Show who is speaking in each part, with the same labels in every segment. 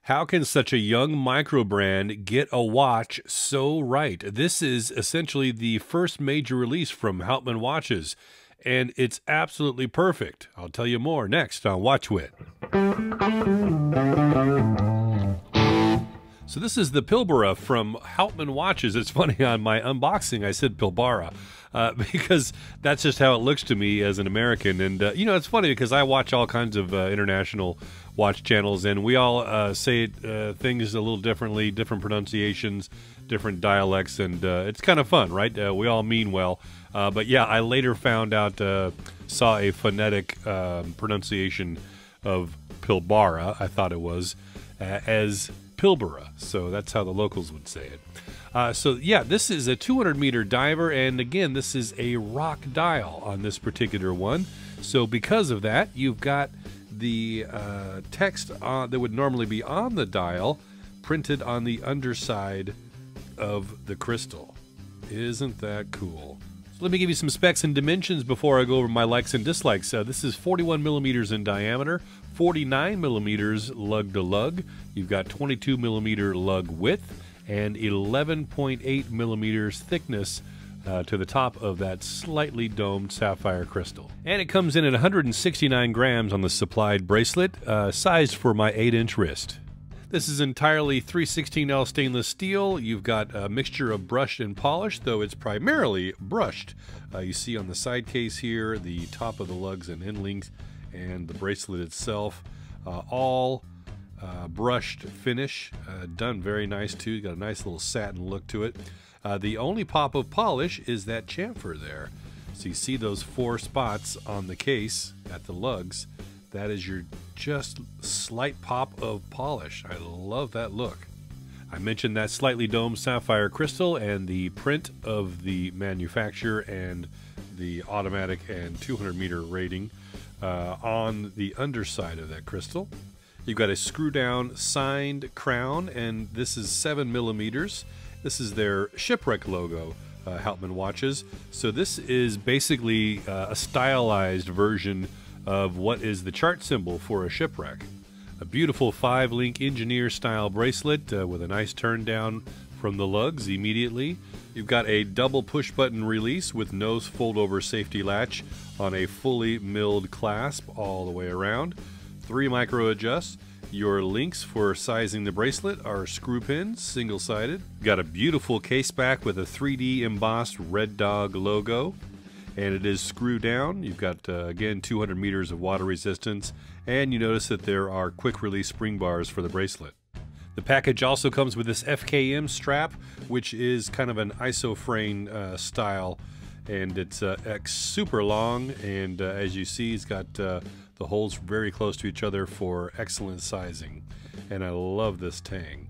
Speaker 1: How can such a young microbrand get a watch so right? This is essentially the first major release from Houtman Watches, and it's absolutely perfect. I'll tell you more next on Watchwit. So this is the Pilbara from Houtman Watches. It's funny, on my unboxing I said Pilbara because that's just how it looks to me as an American. And you know, it's funny because I watch all kinds of international watch channels, and we all say things a little differently, different pronunciations, different dialects, and it's kind of fun, right? We all mean well. But yeah, I later found out, saw a phonetic pronunciation of Pilbara, I thought it was, as Pilbara, so that's how the locals would say it. So yeah, this is a 200-meter diver, and again, this is a rock dial on this particular one. So because of that, you've got the text that would normally be on the dial printed on the underside of the crystal. Isn't that cool? So let me give you some specs and dimensions before I go over my likes and dislikes. This is 41 millimeters in diameter, 49 millimeters lug to lug. You've got 22 millimeter lug width and 11.8 millimeters thickness to the top of that slightly domed sapphire crystal. And it comes in at 169 grams on the supplied bracelet, sized for my 8-inch wrist. This is entirely 316L stainless steel. You've got a mixture of brushed and polished, though it's primarily brushed. You see on the side case here, the top of the lugs and end links, and the bracelet itself, all brushed finish, done very nice too. Got a nice little satin look to it. The only pop of polish is that chamfer there. So you see those 4 spots on the case at the lugs. That is your just slight pop of polish. I love that look. I mentioned that slightly domed sapphire crystal and the print of the manufacturer and the automatic and 200-meter rating on the underside of that crystal. You've got a screw down signed crown, and this is 7 millimeters. This is their shipwreck logo, Houtman Watches. So this is basically a stylized version of what is the chart symbol for a shipwreck. A beautiful 5-link engineer style bracelet with a nice turn down from the lugs immediately. You've got a double push button release with nose fold over safety latch on a fully milled clasp all the way around. 3 micro adjusts. Your links for sizing the bracelet are screw pins, single-sided. Got a beautiful case back with a 3D embossed Red Dog logo, and it is screwed down. You've got, again, 200 meters of water resistance, and you notice that there are quick-release spring bars for the bracelet. The package also comes with this FKM strap, which is kind of an isofrane style, and it's super long, and as you see, it's got the holes very close to each other for excellent sizing, and I love this tang.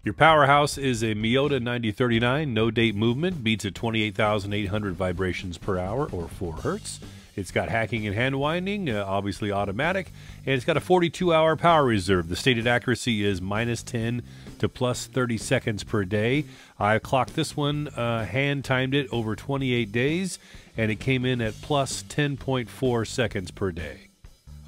Speaker 1: Your powerhouse is a Miyota 9039 no-date movement, beats at 28,800 vibrations per hour or 4 hertz. It's got hacking and hand winding, obviously automatic, and it's got a 42-hour power reserve. The stated accuracy is -10 to +30 seconds per day. I clocked this one, hand timed it over 28 days, and it came in at +10.4 seconds per day.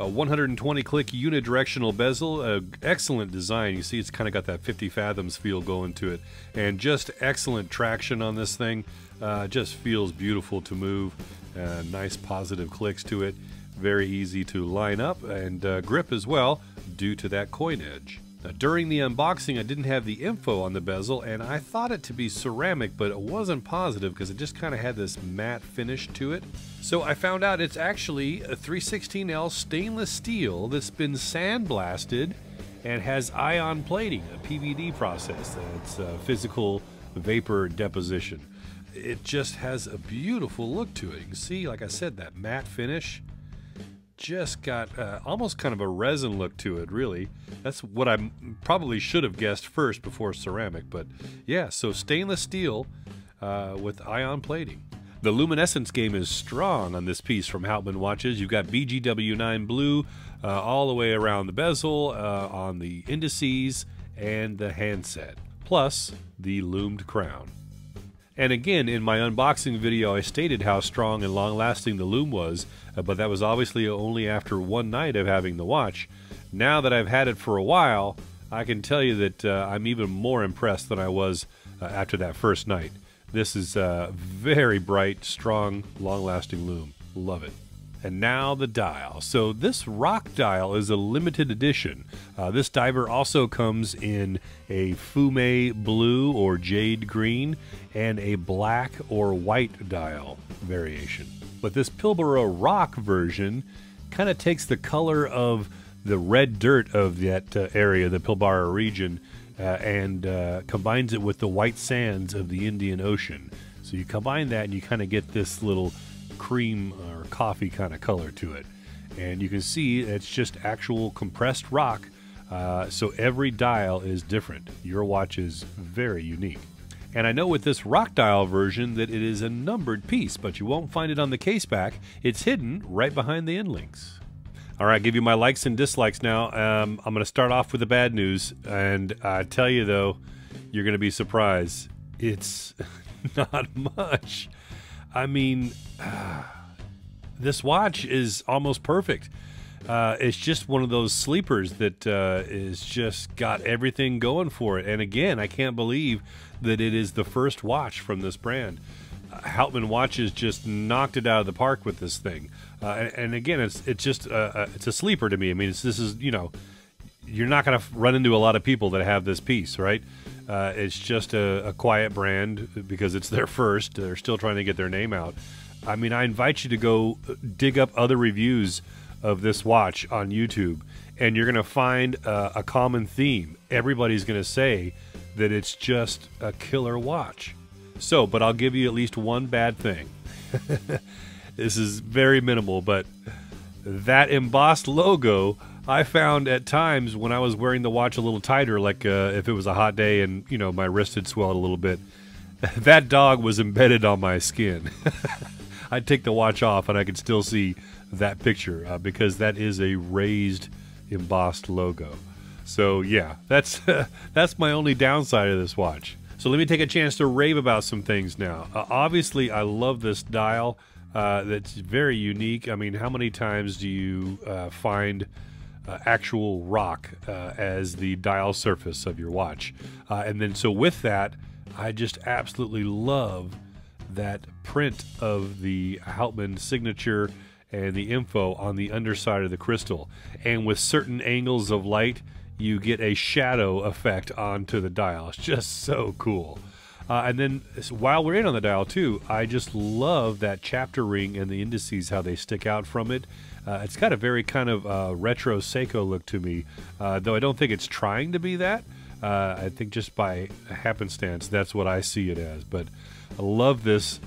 Speaker 1: A 120-click unidirectional bezel, excellent design. You see it's kind of got that 50 fathoms feel going to it, and just excellent traction on this thing. Just feels beautiful to move. Nice positive clicks to it. Very easy to line up and grip as well due to that coin edge. Now, during the unboxing, I didn't have the info on the bezel, and I thought it to be ceramic, but it wasn't positive because it just kind of had this matte finish to it. So I found out it's actually a 316L stainless steel that's been sandblasted and has ion plating, a PVD process. It's physical vapor deposition. It just has a beautiful look to it. You can see, like I said, that matte finish. Just got almost kind of a resin look to it, really. That's what I probably should have guessed first before ceramic, but yeah, so stainless steel with ion plating. The luminescence game is strong on this piece from Houtman Watches. You've got BGW9 blue all the way around the bezel, on the indices, and the handset, plus the loomed crown. And again, in my unboxing video, I stated how strong and long-lasting the loom was, but that was obviously only after one night of having the watch. Now that I've had it for a while, I can tell you that I'm even more impressed than I was after that first night. This is a very bright, strong, long-lasting loom. Love it. And now the dial. So this rock dial is a limited edition. This diver also comes in a fume blue or jade green and a black or white dial variation. But this Pilbara Rock version kind of takes the color of the red dirt of that area, the Pilbara region, and combines it with the white sands of the Indian Ocean. So you combine that and you kind of get this little cream or coffee kind of color to it. And you can see it's just actual compressed rock, so every dial is different. Your watch is very unique. And I know with this rock dial version that it is a numbered piece, but you won't find it on the case back. It's hidden right behind the end links. All right, give you my likes and dislikes now. I'm going to start off with the bad news, and I tell you though, you're going to be surprised. It's not much. I mean, this watch is almost perfect. It's just one of those sleepers that is just got everything going for it. And again, I can't believe that it is the first watch from this brand. Houtman Watches just knocked it out of the park with this thing. And again, it's just it's a sleeper to me. I mean, this is, you know, you're not going to run into a lot of people that have this piece, right? It's just a quiet brand because it's their first. They're still trying to get their name out. I mean, I invite you to go dig up other reviews of this watch on YouTube, and you're going to find a common theme. Everybody's going to say that it's just a killer watch. So, but I'll give you at least one bad thing. This is very minimal, but that embossed logo I found at times when I was wearing the watch a little tighter, like if it was a hot day and, you know, my wrist had swelled a little bit, that dog was embedded on my skin. I'd take the watch off and I could still see that picture because that is a raised embossed logo. So yeah, that's that's my only downside of this watch. So let me take a chance to rave about some things now. Obviously, I love this dial. That's very unique. I mean, how many times do you find actual rock as the dial surface of your watch? And then so with that, I just absolutely love that print of the Houtman signature and the info on the underside of the crystal. And with certain angles of light, you get a shadow effect onto the dial. It's just so cool. And then while we're in on the dial too, I just love that chapter ring and the indices, how they stick out from it. It's got a very kind of retro Seiko look to me, though I don't think it's trying to be that. I think just by happenstance, that's what I see it as. But I love this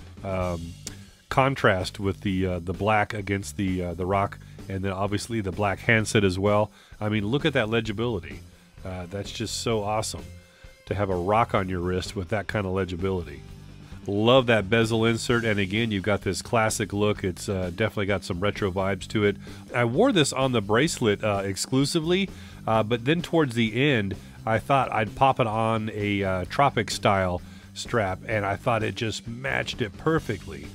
Speaker 1: contrast with the black against the rock, and then obviously the black handset as well. I mean, look at that legibility. That's just so awesome to have a rock on your wrist with that kind of legibility. Love that bezel insert, and again, you've got this classic look. It's definitely got some retro vibes to it. I wore this on the bracelet exclusively, but then towards the end, I thought I'd pop it on a tropic style strap, and I thought it just matched it perfectly.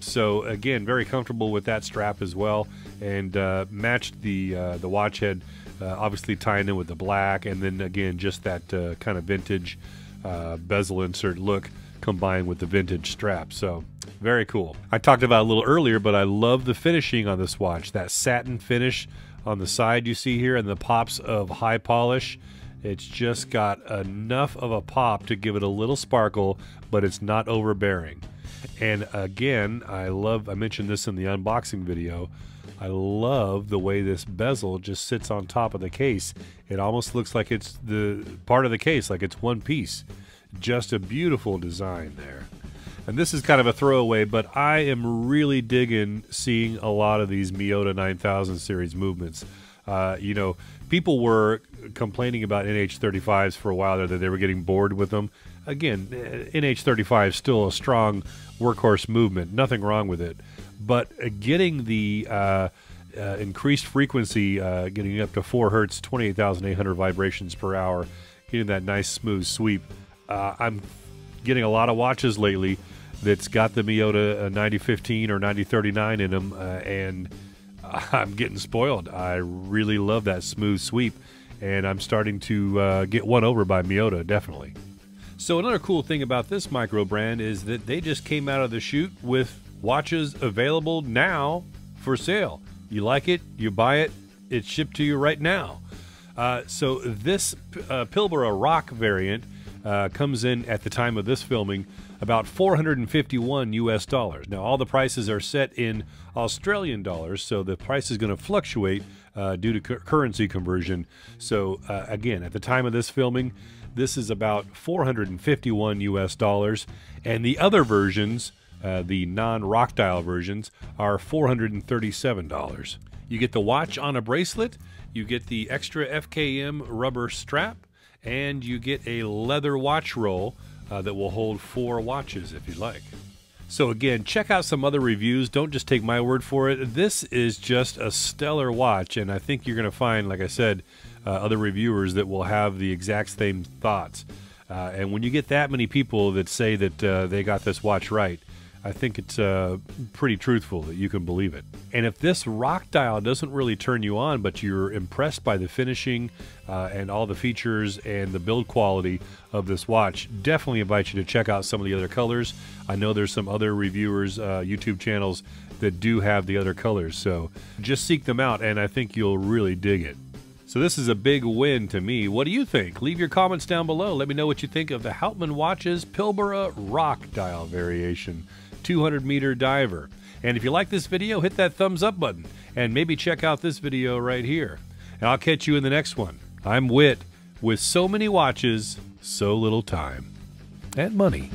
Speaker 1: So again, very comfortable with that strap as well, and matched the watch head, obviously tying in with the black, and then again just that kind of vintage bezel insert look combined with the vintage strap. So very cool. I talked about it a little earlier, but I love the finishing on this watch. That satin finish on the side you see here, and the pops of high polish. It's just got enough of a pop to give it a little sparkle, but it's not overbearing. And again, I mentioned this in the unboxing video, I love the way this bezel just sits on top of the case. It almost looks like it's the part of the case, like it's one piece. Just a beautiful design there. And this is kind of a throwaway, but I am really digging seeing a lot of these Miyota 9000 series movements. You know, people were complaining about NH35s for a while there, that they were getting bored with them. Again, NH35 is still a strong workhorse movement, nothing wrong with it. But getting the increased frequency, getting up to 4 hertz, 28,800 vibrations per hour, getting that nice smooth sweep. I'm getting a lot of watches lately that's got the Miyota 9015 or 9039 in them, and I'm getting spoiled. I really love that smooth sweep, and I'm starting to get won over by Miyota, definitely. So another cool thing about this micro brand is that they just came out of the chute with watches available now for sale. You like it, you buy it, it's shipped to you right now. So this Pilbara Rock variant comes in at the time of this filming about $451 US. Now all the prices are set in Australian dollars, so the price is going to fluctuate due to currency conversion. So again, at the time of this filming, this is about $451 US, and the other versions, the non-rock dial versions, are $437. You get the watch on a bracelet, you get the extra FKM rubber strap, and you get a leather watch roll that will hold 4 watches if you like. So again, check out some other reviews. Don't just take my word for it. This is just a stellar watch, and I think you're going to find, like I said, other reviewers that will have the exact same thoughts. And when you get that many people that say that they got this watch right, I think it's pretty truthful that you can believe it. And if this rock dial doesn't really turn you on, but you're impressed by the finishing and all the features and the build quality of this watch, definitely invite you to check out some of the other colors. I know there's some other reviewers, YouTube channels that do have the other colors, so just seek them out and I think you'll really dig it. So this is a big win to me. What do you think? Leave your comments down below. Let me know what you think of the Houtman Watches Pilbara Rock dial variation 200-meter diver. And if you like this video, hit that thumbs up button and maybe check out this video right here. And I'll catch you in the next one. I'm Whit, with so many watches, so little time and money.